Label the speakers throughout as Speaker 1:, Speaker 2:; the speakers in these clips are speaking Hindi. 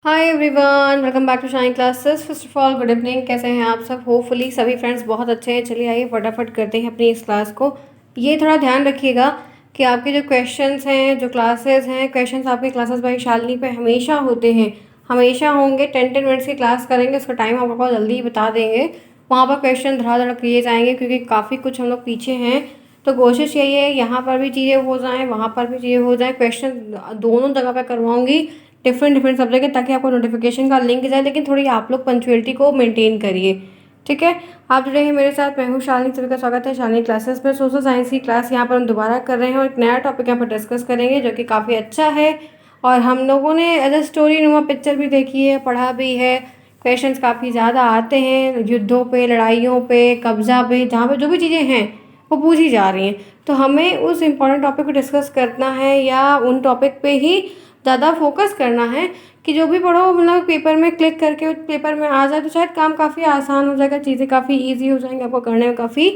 Speaker 1: Hi everyone, welcome back to Shine Classes. First of all good evening. कैसे हैं आप सब? होपफुली सभी फ्रेंड्स बहुत अच्छे हैं। चलिए आइए फटाफट करते हैं अपनी इस क्लास को। ये थोड़ा ध्यान रखिएगा कि आपके जो क्वेश्चंस हैं, जो क्लासेस हैं, क्वेश्चंस आपके क्लासेस बाई शालिनी पे हमेशा होते हैं, हमेशा होंगे। 10-10 मिनट्स की क्लास करेंगे, उसका टाइम आपको बहुत जल्दी ही बता देंगे। वहाँ पर क्वेश्चन धड़ाधड़ किए जाएंगे क्योंकि काफ़ी कुछ हम लोग पीछे हैं। तो कोशिश यही है यहाँ पर भी चीज़ें हो जाएँ, वहाँ पर भी चीज़ें हो जाएँ। क्वेश्चन दोनों जगह पर करवाऊँगी, डिफरेंट डिफरेंट सब्जेक्ट है, ताकि आपको नोटिफिकेशन का लिंक जाए। लेकिन थोड़ी आप लोग पंचुअलिटी को मेंटेन करिए, ठीक है। आप जुड़े हैं मेरे साथ, मैं हूँ शालिनी। सभी का स्वागत है शालिनी क्लासेस में। सोशल साइंस की क्लास यहाँ पर हम दोबारा कर रहे हैं और एक नया टॉपिक यहाँ पर डिस्कस करेंगे जो कि काफ़ी अच्छा है। और हम लोगों ने एज अ स्टोरी नुमा पिक्चर भी देखी है, पढ़ा भी है। क्वेश्चंस काफ़ी ज़्यादा आते हैं युद्धों पे, लड़ाइयों पे, कब्जा पे, जहाँ पे जो भी चीज़ें हैं वो पूछी जा रही हैं। तो हमें उस इम्पोर्टेंट टॉपिक को डिस्कस करना है या उन टॉपिक पे ही ज़्यादा फोकस करना है कि जो भी पढ़ो मतलब पेपर में क्लिक करके उस पेपर में आ जाए तो शायद काम काफ़ी आसान हो जाएगा, चीज़ें काफ़ी इजी हो जाएंगी, आपको करने में काफ़ी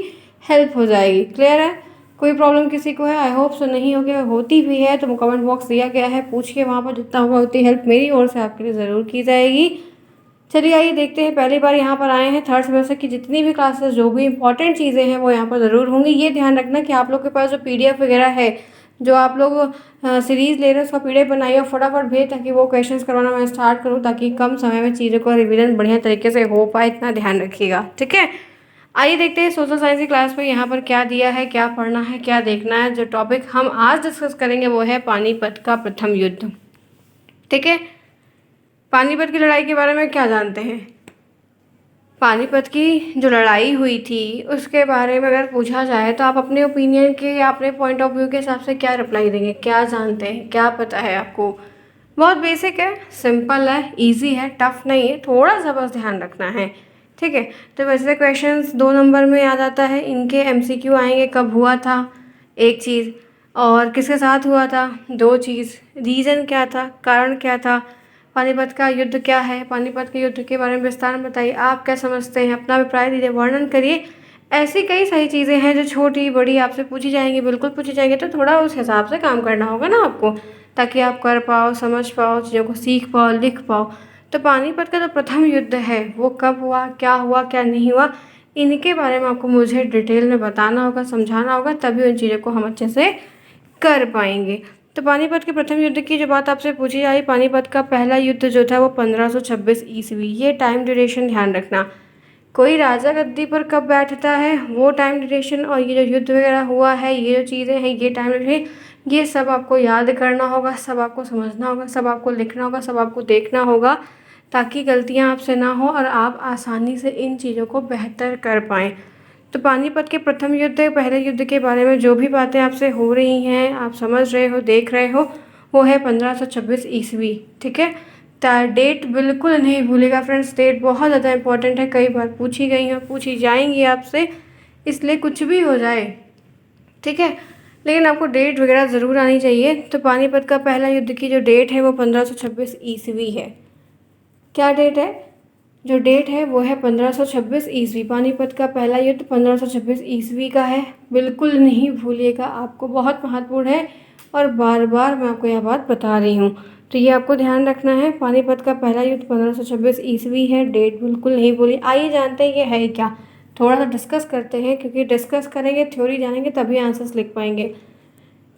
Speaker 1: हेल्प हो जाएगी। क्लियर है? कोई प्रॉब्लम किसी को है? आई होप सो नहीं होगी। होती भी है तो कमेंट बॉक्स दिया गया है, पूछिए वहाँ पर, जितना होगा उतनी हेल्प मेरी ओर से आपके लिए ज़रूर की जाएगी। चलिए आइए देखते हैं। पहली बार यहाँ पर आए हैं, थर्ड सेमेस्टर की जितनी भी क्लासेस, जो भी इंपॉर्टेंट चीज़ें हैं वो यहाँ पर ज़रूर होंगी। ये ध्यान रखना कि आप लोग के पास जो पीडीएफ वगैरह है, जो आप लोग सीरीज़ ले रहे हैं, उसका पीडीएफ बनाइए और फटाफट भेज, ताकि वो क्वेश्चंस करवाना मैं स्टार्ट करूँ, ताकि कम समय में चीज़ों का रिवीजन बढ़िया तरीके से हो पाए। इतना ध्यान रखिएगा, ठीक है। आइए देखते हैं सोशल साइंस की क्लास में यहाँ पर क्या दिया है, क्या पढ़ना है, क्या देखना है। जो टॉपिक हम आज डिस्कस करेंगे वो है पानीपत का प्रथम युद्ध, ठीक है। पानीपत की लड़ाई के बारे में क्या जानते हैं? पानीपत की जो लड़ाई हुई थी उसके बारे में अगर पूछा जाए तो आप अपने ओपिनियन के या अपने पॉइंट ऑफ व्यू के हिसाब से क्या रिप्लाई देंगे? क्या जानते हैं, क्या पता है आपको? बहुत बेसिक है, सिंपल है, इजी है, टफ नहीं है, थोड़ा सा बस ध्यान रखना है, ठीक है। तो वैसे क्वेश्चंस 2 नंबर में आ जाता है, इनके एमसीक्यू आएंगे। कब हुआ था? एक चीज़। और किसके साथ हुआ था? दो चीज़। रीज़न क्या था? कारण क्या था? पानीपत का युद्ध क्या है? पानीपत के युद्ध के बारे में विस्तार में बताइए। आप क्या समझते हैं? अपना अभिप्राय दीजिए, वर्णन करिए। ऐसी कई सारी चीज़ें हैं जो छोटी बड़ी आपसे पूछी जाएंगी, बिल्कुल पूछी जाएंगी। तो थोड़ा उस हिसाब से काम करना होगा ना आपको, ताकि आप कर पाओ, समझ पाओ, चीज़ों को सीख पाओ, लिख पाओ। तो पानीपत का जो प्रथम युद्ध है वो कब हुआ, क्या नहीं हुआ, इनके बारे में आपको मुझे डिटेल में बताना होगा, समझाना होगा, तभी उन चीज़ों को हम अच्छे से कर पाएंगे। तो पानीपत के प्रथम युद्ध की जो बात आपसे पूछी जाए, पानीपत का पहला युद्ध जो था वो 1526 ईस्वी। ये टाइम ड्यूरेशन ध्यान रखना। कोई राजा गद्दी पर कब बैठता है वो टाइम ड्यूरेशन, और ये जो युद्ध वगैरह हुआ है, ये जो चीज़ें हैं, ये टाइम ड्यूरेशन, ये सब आपको याद करना होगा, सब आपको समझना होगा, सब आपको लिखना होगा, सब आपको देखना होगा, ताकि गलतियाँ आपसे ना हो और आप आसानी से इन चीज़ों को बेहतर कर पाएँ। तो पानीपत के प्रथम युद्ध, पहले युद्ध के बारे में जो भी बातें आपसे हो रही हैं, आप समझ रहे हो, देख रहे हो, वो है 1526 ईस्वी, ठीक है। डेट बिल्कुल नहीं भूलेगा फ्रेंड्स, डेट बहुत ज़्यादा इंपॉर्टेंट है, कई बार पूछी गई हैं, पूछी जाएंगी आपसे, इसलिए कुछ भी हो जाए, ठीक है, लेकिन आपको डेट वगैरह ज़रूर आनी चाहिए। तो पानीपत का पहला युद्ध की जो डेट है वो 1526 ईस्वी है। क्या डेट है? जो डेट है वो है 1526 ईस्वी। पानीपत का पहला युद्ध 1526 ईस्वी का है, बिल्कुल नहीं भूलिएगा, आपको बहुत महत्वपूर्ण है और बार बार मैं आपको यह बात बता रही हूँ। तो ये आपको ध्यान रखना है, पानीपत का पहला युद्ध 1526 ईस्वी है, डेट बिल्कुल नहीं भूलिए। आइए जानते हैं ये है क्या, थोड़ा सा डिस्कस करते हैं, क्योंकि डिस्कस करेंगे, थ्योरी जानेंगे, तभी आंसर्स लिख पाएंगे।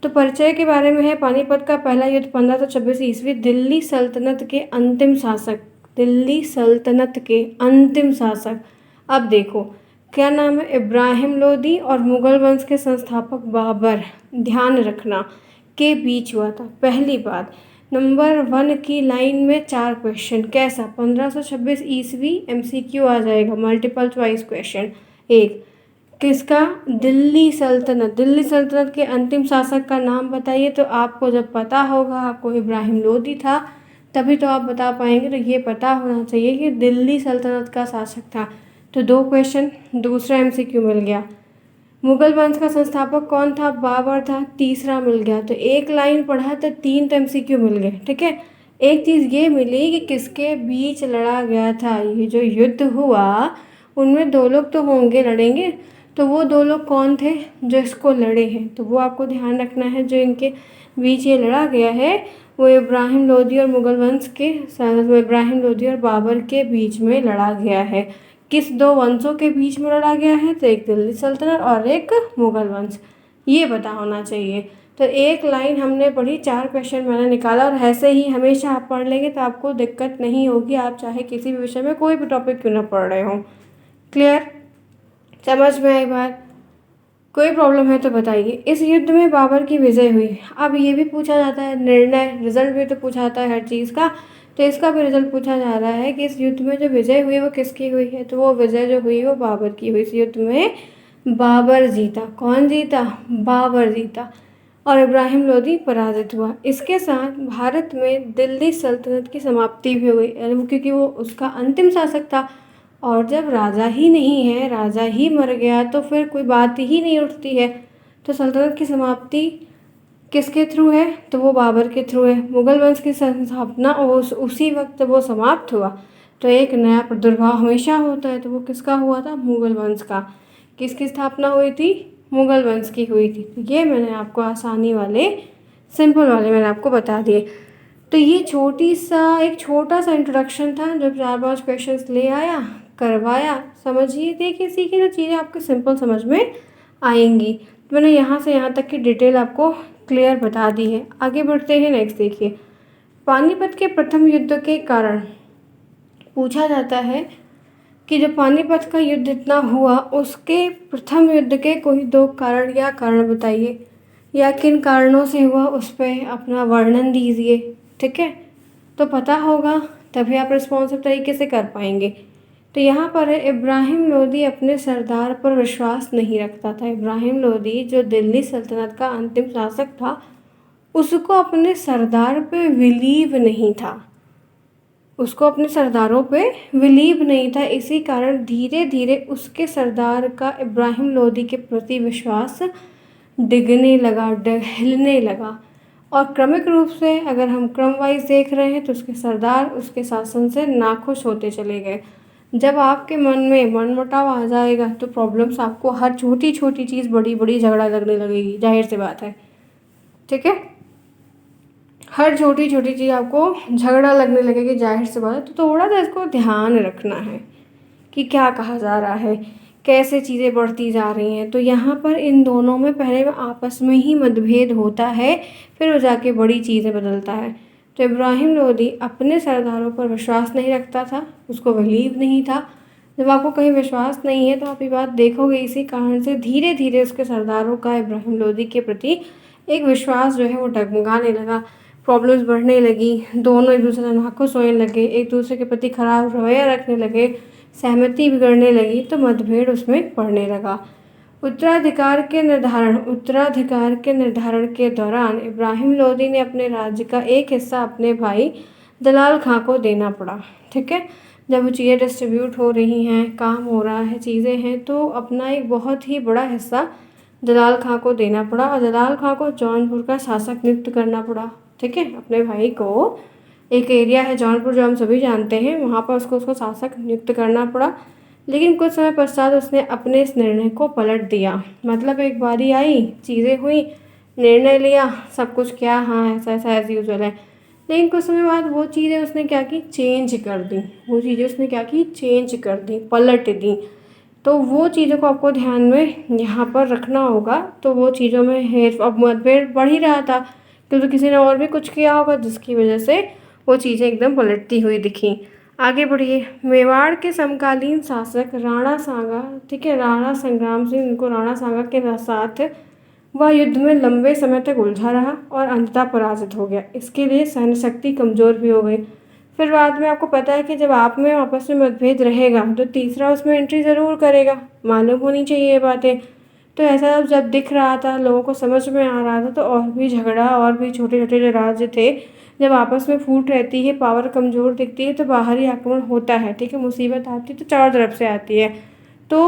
Speaker 1: तो परिचय के बारे में है, पानीपत का पहला युद्ध 1526 ईस्वी, दिल्ली सल्तनत के अंतिम शासक, दिल्ली सल्तनत के अंतिम शासक, अब देखो क्या नाम है, इब्राहिम लोदी और मुगल वंश के संस्थापक बाबर, ध्यान रखना, के बीच हुआ था। पहली बात, नंबर 1 की लाइन में 4 क्वेश्चन, कैसा? 1526 ईस्वी, एमसीक्यू आ जाएगा, मल्टीपल चॉइस क्वेश्चन। एक, किसका? दिल्ली सल्तनत, दिल्ली सल्तनत के अंतिम शासक का नाम बताइए। तो आपको जब पता होगा आपको इब्राहिम लोदी था, तभी तो आप बता पाएंगे। तो ये पता होना चाहिए कि दिल्ली सल्तनत का शासक था। तो 2 क्वेश्चन, दूसरा एमसीक्यू मिल गया। मुगल वंश का संस्थापक कौन था? बाबर था, तीसरा मिल गया। तो 1 लाइन पढ़ा तो 3 तो एमसीक्यू मिल गए, ठीक है। एक चीज़ ये मिली कि किसके बीच लड़ा गया था। ये जो युद्ध हुआ उनमें 2 लोग तो होंगे लड़ेंगे, तो वो 2 लोग कौन थे जो इसको लड़े हैं? तो वो आपको ध्यान रखना है, जो इनके बीच ये लड़ा गया है वो इब्राहिम लोदी और मुग़ल वंश के वो इब्राहिम लोदी और बाबर के बीच में लड़ा गया है। किस दो वंशों के बीच में लड़ा गया है? तो एक दिल्ली सल्तनत और एक मुग़ल वंश, ये पता होना चाहिए। तो एक लाइन हमने पढ़ी, 4 क्वेश्चन मैंने निकाला, और ऐसे ही हमेशा आप पढ़ लेंगे तो आपको दिक्कत नहीं होगी, आप चाहे किसी भी विषय में कोई भी टॉपिक क्यों ना पढ़ रहे हों। क्लियर? समझ में आई बात? कोई प्रॉब्लम है तो बताइए। इस युद्ध में बाबर की विजय हुई। अब ये भी पूछा जाता है, निर्णय रिजल्ट भी तो पूछा जाता है हर चीज़ का, तो इसका भी रिजल्ट पूछा जा रहा है कि इस युद्ध में जो विजय हुई वो किसकी हुई है? तो वो विजय जो हुई वो बाबर की हुई। इस युद्ध में बाबर जीता। कौन जीता? बाबर जीता, और इब्राहिम लोदी पराजित हुआ। इसके साथ भारत में दिल्ली सल्तनत की समाप्ति भी हो गई, क्योंकि वो उसका अंतिम शासक था, और जब राजा ही नहीं है, राजा ही मर गया, तो फिर कोई बात ही नहीं उठती है। तो सल्तनत की समाप्ति किसके थ्रू है? तो वो बाबर के थ्रू है। मुग़ल वंश की स्थापना उसी वक्त वो समाप्त हुआ। तो एक नया प्रादुर्भाव हमेशा होता है, तो वो किसका हुआ था? मुग़ल वंश का। किसकी स्थापना हुई थी? मुग़ल वंश की हुई थी। तो ये मैंने आपको आसानी वाले, सिंपल वाले मैंने आपको बता दिए। तो ये एक छोटा सा इंट्रोडक्शन था, जो 4-5 क्वेश्चंस ले आया, करवाया। समझिए, देखिए, सीखिए, तो चीज़ें आपको सिंपल समझ में आएंगी। तो मैंने यहाँ से यहाँ तक की डिटेल आपको क्लियर बता दी है। आगे बढ़ते हैं। नेक्स्ट देखिए, पानीपत के प्रथम युद्ध के कारण पूछा जाता है कि जो पानीपत का युद्ध इतना हुआ, उसके प्रथम युद्ध के कोई 2 कारण या कारण बताइए, या किन कारणों से हुआ उस पर अपना वर्णन दीजिए। ठीक है, तो पता होगा तभी आप रिस्पॉन्सिव तरीके से कर पाएंगे। तो यहाँ पर है, इब्राहिम लोदी अपने सरदार पर विश्वास नहीं रखता था। इब्राहिम लोदी जो दिल्ली सल्तनत का अंतिम शासक था, उसको अपने सरदार पे बिलीव नहीं था, उसको अपने सरदारों पे बिलीव नहीं था। इसी कारण धीरे धीरे उसके सरदार का इब्राहिम लोदी के प्रति विश्वास डिगने लगा, हिलने लगा, और क्रमिक रूप से अगर हम क्रम वाइज देख रहे हैं तो उसके सरदार उसके शासन से नाखुश होते चले गए। जब आपके मन में मनमुटाव आ जाएगा तो प्रॉब्लम्स आपको हर छोटी छोटी चीज़ बड़ी बड़ी झगड़ा लगने लगेगी, जाहिर सी बात है। ठीक है, हर छोटी छोटी चीज़ आपको झगड़ा लगने लगेगी, जाहिर सी बात है। तो थोड़ा सा इसको ध्यान रखना है कि क्या कहा जा रहा है, कैसे चीज़ें बढ़ती जा रही हैं। तो यहाँ पर इन दोनों में पहले आपस में ही मतभेद होता है, फिर वो जाके बड़ी चीज़ें बदलता है। तो इब्राहिम लोदी अपने सरदारों पर विश्वास नहीं रखता था, उसको बिलीव नहीं था। जब आपको कहीं विश्वास नहीं है तो आप ये बात देखोगे, इसी कारण से धीरे धीरे उसके सरदारों का इब्राहिम लोदी के प्रति एक विश्वास जो है वो डगमगाने लगा, प्रॉब्लम्स बढ़ने लगी, दोनों एक दूसरे से नाखुश होने लगे, एक दूसरे के प्रति खराब रवैया रखने लगे, सहमति बिगड़ने लगी, तो मतभेद उसमें बढ़ने लगा। उत्तराधिकार के निर्धारण के दौरान इब्राहिम लोदी ने अपने राज्य का एक हिस्सा अपने भाई दलाल खां को देना पड़ा। ठीक है, जब वो चीज़ें डिस्ट्रीब्यूट हो रही हैं, काम हो रहा है, चीज़ें हैं, तो अपना एक बहुत ही बड़ा हिस्सा दलाल खां को देना पड़ा, और दलाल खां को जौनपुर का शासक नियुक्त करना पड़ा। ठीक है, अपने भाई को, एक एरिया है जौनपुर जो हम सभी जानते हैं, वहाँ पर उसको शासक नियुक्त करना पड़ा। लेकिन कुछ समय पश्चात उसने अपने इस निर्णय को पलट दिया। मतलब एक बारी आई, चीज़ें हुई, निर्णय लिया, सब कुछ किया, हाँ ऐसा ऐसा एज यूजुअल है, लेकिन कुछ समय बाद वो चीज़ें उसने क्या की? चेंज कर दी। वो चीज़ें उसने क्या की? चेंज कर दी, पलट दी। तो वो चीज़ों को आपको ध्यान में यहाँ पर रखना होगा। तो वो चीज़ों में अब मतभेद बढ़ ही रहा था, क्योंकि किसी ने और भी कुछ किया होगा जिसकी वजह से वो चीज़ें एकदम पलटती हुई दिखी। आगे बढ़िए, मेवाड़ के समकालीन शासक राणा सांगा, ठीक है, राणा संग्राम सिंह, इनको राणा सांगा के साथ वह युद्ध में लंबे समय तक उलझा रहा और अंततः पराजित हो गया। इसके लिए सैन्य शक्ति कमज़ोर भी हो गई। फिर बाद में आपको पता है कि जब आप में आपस में मतभेद रहेगा तो तीसरा उसमें एंट्री ज़रूर करेगा, मालूम होनी चाहिए ये बातें। तो ऐसा जब दिख रहा था, लोगों को समझ में आ रहा था, तो और भी झगड़ा, और भी छोटे छोटे जो राज्य थे, जब आपस में फूट रहती है, पावर कमज़ोर दिखती है, तो बाहरी आक्रमण होता है। ठीक है, मुसीबत आती है तो चारों तरफ से आती है। तो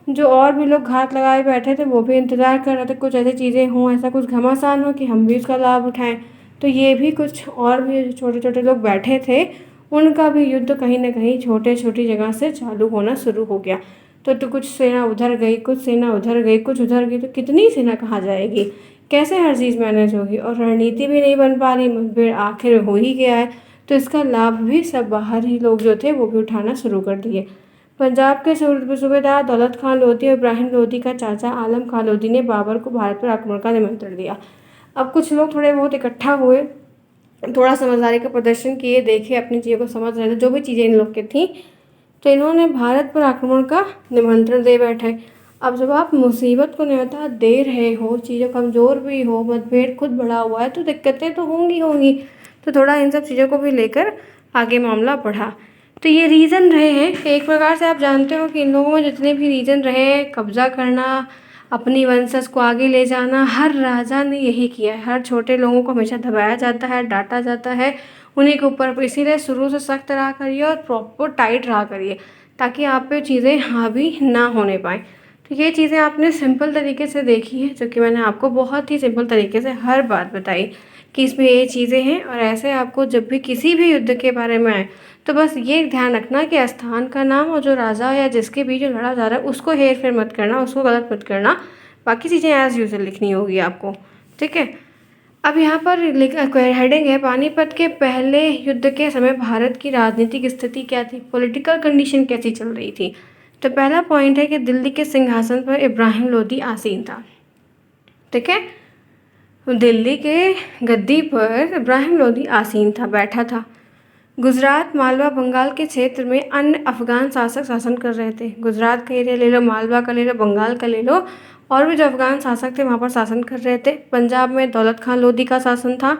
Speaker 1: जो और भी लोग घात लगाए बैठे थे वो भी इंतज़ार कर रहे थे कुछ ऐसी चीज़ें हों, ऐसा कुछ घमासान हो कि हम भी उसका लाभ उठाएं। तो ये भी कुछ और भी छोटे छोटे लोग बैठे थे, उनका भी युद्ध कहीं ना कहीं छोटे छोटी जगह से चालू होना शुरू हो गया। तो कुछ सेना उधर गई, कुछ सेना उधर गई, कुछ उधर गई, तो कितनी सेना कहाँ जाएगी? कैसे हर चीज़ मैनेज होगी, और रणनीति भी नहीं बन पा रही, मुठभेड़ आखिर हो ही गया है। तो इसका लाभ भी सब बाहरी लोग जो थे वो भी उठाना शुरू कर दिए। पंजाब के सूबेदार दौलत खान लोधी और इब्राहिम लोधी का चाचा आलम खान लोधी ने बाबर को भारत पर आक्रमण का निमंत्रण दिया। अब कुछ लोग थोड़े बहुत इकट्ठा हुए, थोड़ा समझदारी का प्रदर्शन किए, देखे, अपनी चीज़ों को समझ रहे थे, जो भी चीज़ें इन लोग की थी, तो इन्होंने भारत पर आक्रमण का निमंत्रण दे बैठे। अब जब आप मुसीबत को न्योता दे रहे हो, चीज़ें कमज़ोर भी हो, मतभेद खुद बढ़ा हुआ है, तो दिक्कतें तो होंगी। तो थोड़ा इन सब चीज़ों को भी लेकर आगे मामला बढ़ा। तो ये रीज़न रहे हैं। एक प्रकार से आप जानते हो कि इन लोगों में जितने भी रीज़न रहे हैं, कब्जा करना, अपनी वंशज को आगे ले जाना, हर राजा ने यही किया है। हर छोटे लोगों को हमेशा दबाया जाता है, डांटा जाता है, उन्हीं के ऊपर। इसीलिए शुरू से सख्त रहा करिए और प्रॉपर टाइट रहा करिए, ताकि आप पे चीज़ें हावी ना होने पाएँ। तो ये चीज़ें आपने सिंपल तरीके से देखी है, जो कि मैंने आपको बहुत ही सिंपल तरीके से हर बात बताई कि इसमें ये चीज़ें हैं। और ऐसे आपको जब भी किसी भी युद्ध के बारे में आए, तो बस ये ध्यान रखना कि स्थान का नाम और जो राजा या जिसके बीच जो लड़ा जा रहा है उसको हेर फेर मत करना, उसको गलत मत करना। बाकी चीज़ें एज़ यूजुअल लिखनी होगी आपको, ठीक है। अब यहाँ पर हेडिंग है, पानीपत के पहले युद्ध के समय भारत की राजनीतिक स्थिति क्या थी, पॉलिटिकल कंडीशन कैसी चल रही थी। तो पहला पॉइंट है कि दिल्ली के सिंहासन पर इब्राहिम लोदी आसीन था, ठीक है। दिल्ली के गद्दी पर इब्राहिम लोदी आसीन था, बैठा था। गुजरात, मालवा, बंगाल के क्षेत्र में अन्य अफगान शासक शासन कर रहे थे। गुजरात का एरिया ले लो, मालवा का ले लो, बंगाल का ले लो, और भी जो अफगान शासक थे वहाँ पर शासन कर रहे थे। पंजाब में दौलत खान लोधी का शासन था।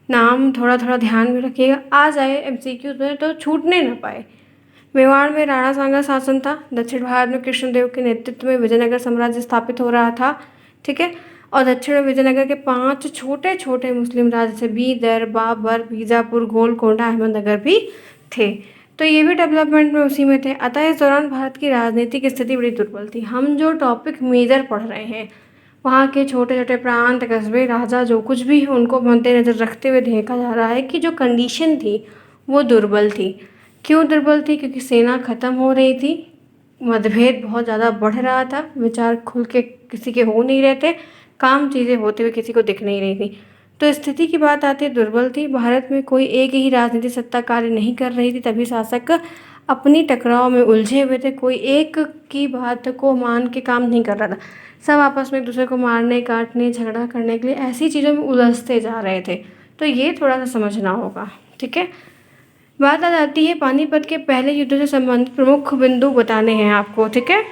Speaker 1: नाम थोड़ा थोड़ा ध्यान में रखिएगा, आ जाए MCQ में तो छूटने ना पाए। मेवाड़ में राणा सांगा शासन था। दक्षिण भारत में कृष्णदेव के नेतृत्व में विजयनगर साम्राज्य स्थापित हो रहा था, ठीक है। और दक्षिण में विजयनगर के 5 छोटे छोटे मुस्लिम राज्य थे, बीदर, बाबर, बीजापुर, गोलकोंडा, अहमदनगर भी थे। तो ये भी डेवलपमेंट में उसी में थे। अतः इस दौरान भारत की राजनीतिक स्थिति बड़ी दुर्बल थी। हम जो टॉपिक मेजर पढ़ रहे हैं, वहाँ के छोटे छोटे प्रांत, कस्बे, राजा, जो कुछ भी उनको मद्देनजर रखते हुए देखा जा रहा है कि जो कंडीशन थी वो दुर्बल थी। क्यों दुर्बल थी? क्योंकि सेना ख़त्म हो रही थी, मतभेद बहुत ज़्यादा बढ़ रहा था, विचार खुल के किसी के हो नहीं रहे थे, काम चीज़ें होते हुए किसी को दिख नहीं रही थी। तो स्थिति की बात आती है, दुर्बल थी। भारत में कोई एक ही राजनीतिक सत्ता कार्य नहीं कर रही थी, तभी शासक अपनी टकराव में उलझे हुए थे। कोई एक की बात को मान के काम नहीं कर रहा था, सब आपस में एक दूसरे को मारने, काटने, झगड़ा करने के लिए ऐसी चीज़ों में उलझते जा रहे थे। तो ये थोड़ा सा समझना होगा, ठीक है। बात आ जाती है पानीपत के पहले युद्ध से संबंधित प्रमुख बिंदु बताने हैं आपको, ठीक है।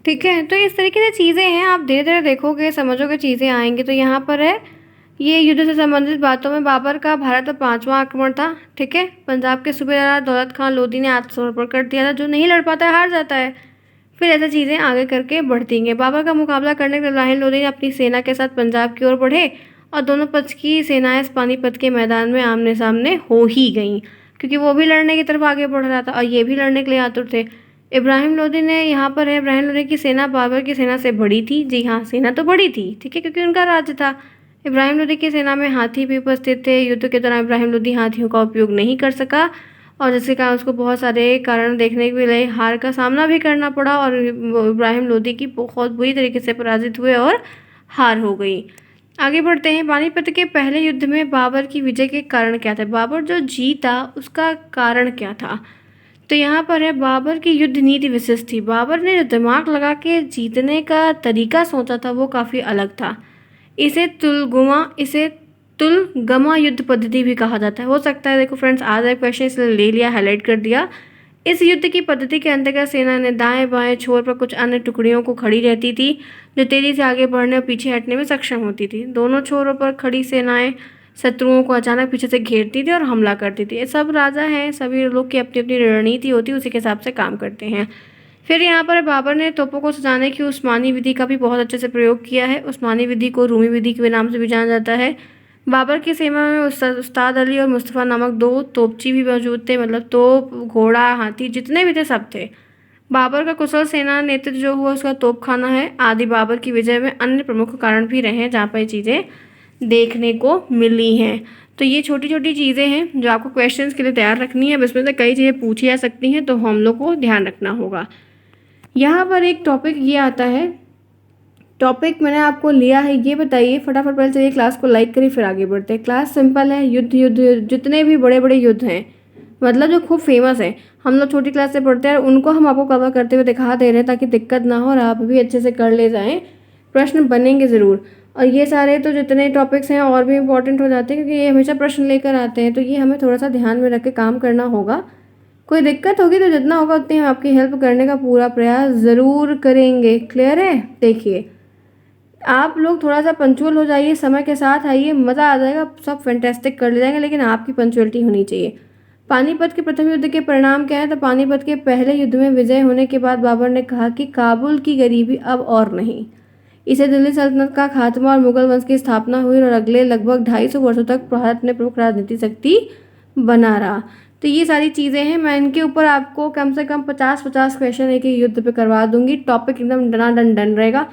Speaker 1: ठीक है, तो इस तरीके से चीज़ें हैं, आप धीरे धीरे देखोगे, समझोगे, चीज़ें आएंगी। तो यहाँ पर है, ये युद्ध से संबंधित बातों में बाबर का भारत पर 5वां आक्रमण था, ठीक है। पंजाब के सूबेदार दौलत खान लोधी ने आत्मसमर्पण कर दिया था। जो नहीं लड़ पाता है हार जाता है। फिर ऐसी चीज़ें आगे करके बढ़ती गई। बाबर का मुकाबला करने के लिए इब्राहिम लोधी ने अपनी सेना के साथ पंजाब की ओर बढ़े, और दोनों पक्ष की सेनाएं पानीपत के मैदान में आमने सामने हो ही गईं, क्योंकि वो भी लड़ने की तरफ आगे बढ़ रहा था और ये भी लड़ने के लिए आतुर थे। इब्राहिम लोधी ने, यहाँ पर है, इब्राहिम लोधी की सेना बाबर की सेना से बड़ी थी। जी हाँ, सेना तो बड़ी थी, ठीक है, क्योंकि उनका राज्य था। इब्राहिम लोधी की सेना में हाथी भी उपस्थित थे। युद्ध के दौरान इब्राहिम लोधी हाथियों का उपयोग नहीं कर सका, और जिसके कारण उसको बहुत सारे कारण देखने के मिले, हार का सामना भी करना पड़ा, और इब्राहिम लोधी की बहुत बुरी तरीके से पराजित हुए और हार हो गई। आगे बढ़ते हैं। पानीपत के पहले युद्ध में बाबर की विजय के कारण क्या थे? बाबर जो जीता उसका कारण क्या था? तो यहाँ पर है, बाबर की युद्ध नीति विशिष्ट थी। बाबर ने जो दिमाग लगा के जीतने का तरीका सोचा था वो काफ़ी अलग था। इसे तुलगमा युद्ध पद्धति भी कहा जाता है। हो सकता है, देखो फ्रेंड्स, आज एक क्वेश्चन इसलिए ले लिया, हाईलाइट कर दिया। इस युद्ध की पद्धति के अंतर्गत सेना ने दाएं बाएं छोर पर कुछ अन्य टुकड़ियों को खड़ी रहती थी, जो तेजी से आगे बढ़ने और पीछे हटने में सक्षम होती थी। दोनों छोरों पर खड़ी सेनाएं शत्रुओं को अचानक पीछे से घेरती थी और हमला करती थी। ये सब राजा हैं, सभी लोग की अपनी अपनी रणनीति होती है, उसी के हिसाब से काम करते हैं। फिर यहाँ पर बाबर ने तोपों को सजाने की उस्मानी विधि का भी बहुत अच्छे से प्रयोग किया है। उस्मानी विधि को रूमी विधि के नाम से भी जाना जाता है। बाबर की सेना में उस्ताद अली और मुस्तफ़ा नामक 2 तोपची भी मौजूद थे, मतलब तोप, घोड़ा, हाथी जितने भी थे सब थे। बाबर का कुशल सेना नेतृत्व जो हुआ उसका तोपखाना है आदि बाबर की विजय में अन्य प्रमुख कारण भी रहे हैं, जहाँ पर ये चीज़ें देखने को मिली हैं। तो ये छोटी छोटी चीज़ें हैं जो आपको क्वेश्चंस के लिए तैयार रखनी है। अब इसमें से कई चीज़ें पूछी जा सकती हैं, तो हम लोग को ध्यान रखना होगा। यहाँ पर एक टॉपिक ये आता है टॉपिक मैंने आपको लिया है, ये बताइए फटाफट। पहले चलिए क्लास को लाइक करिए, फिर आगे बढ़ते हैं। क्लास सिंपल है, युद्ध युद्ध युद्ध, जितने भी बड़े बड़े युद्ध हैं, मतलब जो खूब फेमस है, हम लोग छोटी क्लास से पढ़ते हैं, उनको हम आपको कवर करते हुए दिखा दे रहे हैं ताकि दिक्कत ना हो और आप भी अच्छे से कर ले जाएं। प्रश्न बनेंगे ज़रूर। और ये सारे तो जितने टॉपिक्स हैं और भी इम्पोर्टेंट हो जाते हैं, क्योंकि ये हमेशा प्रश्न लेकर आते हैं, तो ये हमें थोड़ा सा ध्यान में रख के काम करना होगा। कोई दिक्कत होगी तो जितना होगा उतनी हम आपकी हेल्प करने का पूरा प्रयास ज़रूर करेंगे। क्लियर है? देखिए, आप लोग थोड़ा सा पंचुअल हो जाइए, समय के साथ आइए, मज़ा आ जाएगा, सब फैंटेस्टिक कर ले जाएंगे, लेकिन आपकी पंचुअलिटी होनी चाहिए। पानीपत के प्रथम युद्ध के परिणाम क्या है? तो पानीपत के पहले युद्ध में विजय होने के बाद बाबर ने कहा कि काबुल की गरीबी अब और नहीं। इसे दिल्ली सल्तनत का खात्मा और मुगल वंश की स्थापना हुई और अगले लगभग 250 वर्षों तक भारत में प्रमुख राजनीतिक शक्ति बना रहा। तो ये सारी चीज़ें हैं, मैं इनके ऊपर आपको कम से कम 50-50 क्वेश्चन एक एक युद्ध पे करवा दूंगी। टॉपिक एकदम डन डन रहेगा।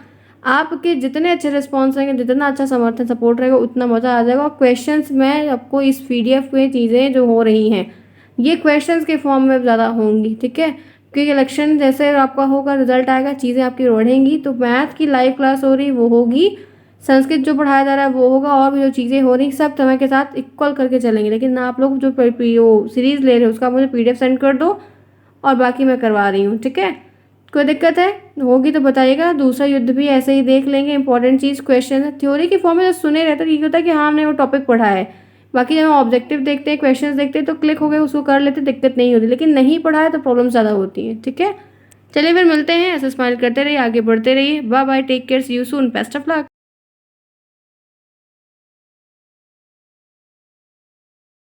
Speaker 1: आपके जितने अच्छे रिस्पॉन्स रहेंगे, जितना अच्छा समर्थन सपोर्ट रहेगा, उतना मज़ा आ जाएगा। और क्वेश्चंस मैं आपको इस PDF में चीज़ें जो हो रही हैं, ये क्वेश्चंस के फॉर्म में ज़्यादा होंगी, ठीक है? क्योंकि इलेक्शन जैसे आपका होगा, रिजल्ट आएगा, चीज़ें आपकी बढ़ेंगी। तो मैथ की लाइव क्लास हो रही वो होगी, संस्कृत जो पढ़ाया जा रहा है वो होगा, और भी जो चीज़ें हो रही सब समय के साथ इक्वल करके चलेंगे। लेकिन आप लोग जो सीरीज़ ले रहे हो उसका मुझे PDF सेंड कर दो, और बाकी मैं करवा रही हूँ, ठीक है? कोई दिक्कत है होगी तो बताइएगा। दूसरा युद्ध भी ऐसे ही देख लेंगे। इंपॉर्टेंट चीज़ क्वेश्चन है, थ्योरी की फॉर्म में जो सुने रहते ये होता है कि हाँ हमने वो टॉपिक पढ़ा है, बाकी जब हम ऑब्जेक्टिव देखते हैं, क्वेश्चंस देखते हैं, तो क्लिक हो गए उसको कर लेते, दिक्कत नहीं होती। लेकिन नहीं पढ़ा है तो प्रॉब्लम ज़्यादा होती है, ठीक है? चलिए फिर मिलते हैं, ऐसे स्माइल करते रहिए, आगे बढ़ते रहिए। Bye bye, take care, see you soon, best of luck.